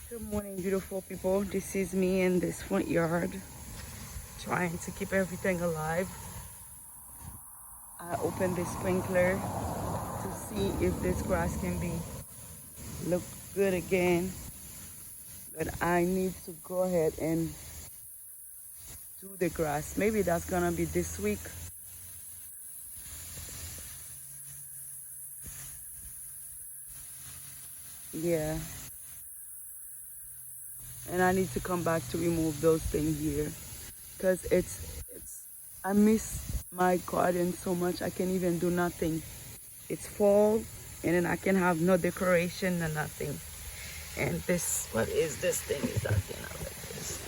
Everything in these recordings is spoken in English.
Good morning, beautiful people. This is me in this front yard trying to keep everything alive. I opened the sprinkler to see if this grass can be look good again, but I need to go ahead and do the grass. Maybe that's gonna be this week. Yeah, and I need to come back to remove those things here because it's I miss my garden so much. I can't even do nothing. It's fall, and then I can have no decoration and nothing. And this, what is this thing? Is that like this?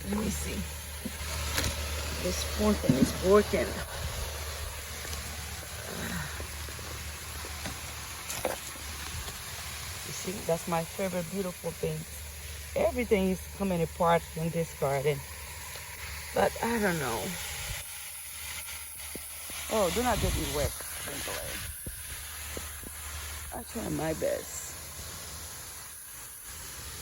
Let me see. This fountain is broken. You see, that's my favorite beautiful thing. Everything is coming apart in this garden. But I don't know. Oh, do not get me wet. I try my best.